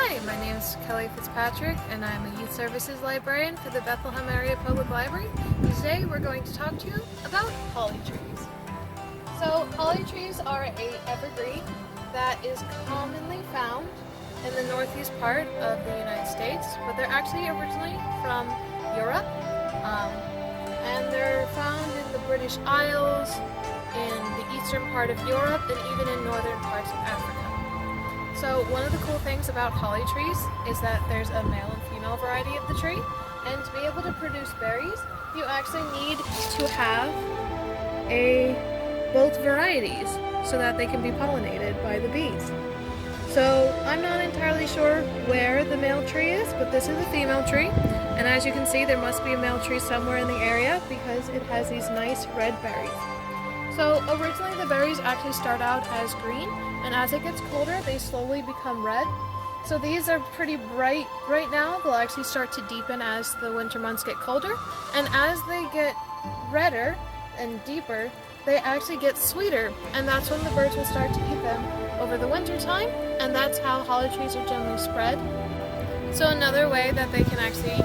Hi, my name is Kelly Fitzpatrick and I'm a Youth Services Librarian for the Bethlehem Area Public Library. Today we're going to talk to you about holly trees. So holly trees are an evergreen that is commonly found in the northeast part of the United States, but they're actually originally from Europe, and they're found in the British Isles, in the eastern part of Europe, and even in northern parts of Africa. So one of the cool things about holly trees is that there's a male and female variety of the tree, and to be able to produce berries, you actually need to have both varieties so that they can be pollinated by the bees. So I'm not entirely sure where the male tree is, but this is a female tree, and as you can see there must be a male tree somewhere in the area because it has these nice red berries. So originally the berries actually start out as green, and as it gets colder they slowly become red. So these are pretty bright right now. They'll actually start to deepen as the winter months get colder, and as they get redder and deeper they actually get sweeter, and that's when the birds will start to eat them over the winter time, and that's how holly trees are generally spread. So another way that they can actually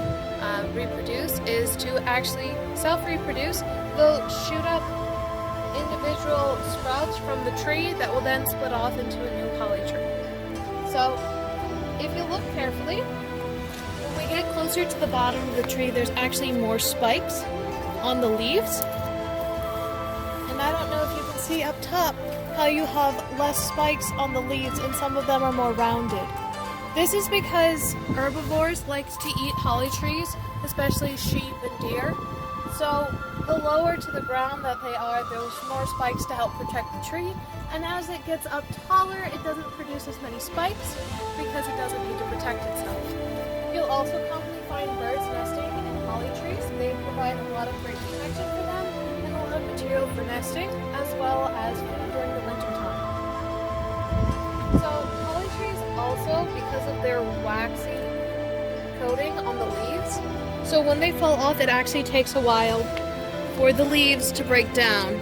reproduce is to actually self-reproduce. They'll shoot up individual sprouts from the tree that will then split off into a new holly tree. So if you look carefully, when we get closer to the bottom of the tree there's actually more spikes on the leaves, and I don't know if you can see up top how you have less spikes on the leaves and some of them are more rounded. This is because herbivores like to eat holly trees, especially sheep and deer. So the lower to the ground that they are, there's more spikes to help protect the tree, and as it gets up taller it doesn't produce as many spikes because it doesn't need to protect itself. You'll also commonly find birds nesting in holly trees. They provide a lot of great protection for them and a lot of material for nesting, as well as food during the winter time. So holly trees also, because of their waxy coating on the leaves, so when they fall off it actually takes a while for the leaves to break down.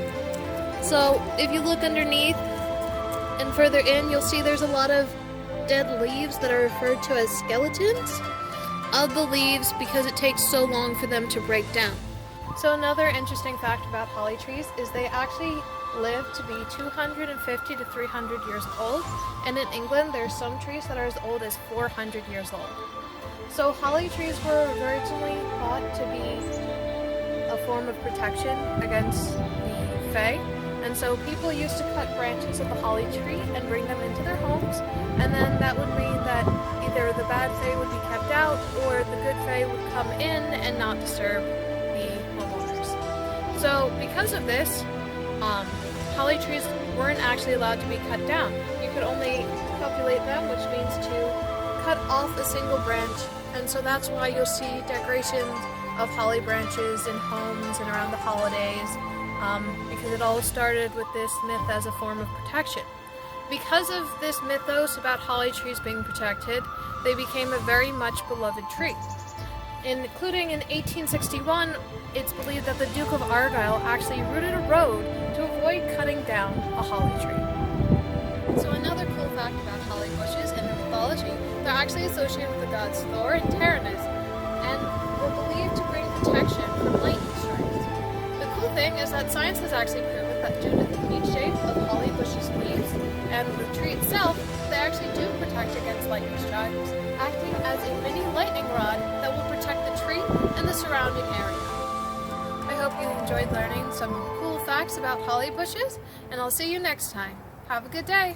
So if you look underneath and further in, you'll see there's a lot of dead leaves that are referred to as skeletons of the leaves because it takes so long for them to break down. So another interesting fact about holly trees is they actually live to be 250 to 300 years old, and in England there's some trees that are as old as 400 years old. So holly trees were originally thought to be a form of protection against the Fae, and so people used to cut branches of the holly tree and bring them into their homes, and then that would mean that either the bad Fae would be kept out or the good Fae would come in and not disturb the homeowners. So because of this, holly trees weren't actually allowed to be cut down. You could only copulate them, which means to cut off a single branch, and so that's why you'll see decorations of holly branches in homes and around the holidays, because it all started with this myth as a form of protection. Because of this mythos about holly trees being protected, they became a very much beloved tree. Including in 1861, it's believed that the Duke of Argyll actually routed a road to avoid cutting down a holly tree. So another cool fact about holly bushes in the mythology, they're actually associated with the gods Thor and Taranis, and were believed to bring protection from lightning strikes. The cool thing is that science has actually proven that due to the unique shape of holly bush's leaves and the tree itself, they actually do protect against lightning strikes, acting as a mini lightning rod that will protect the tree and the surrounding area. I hope you enjoyed learning some cool facts about holly bushes, and I'll see you next time. Have a good day!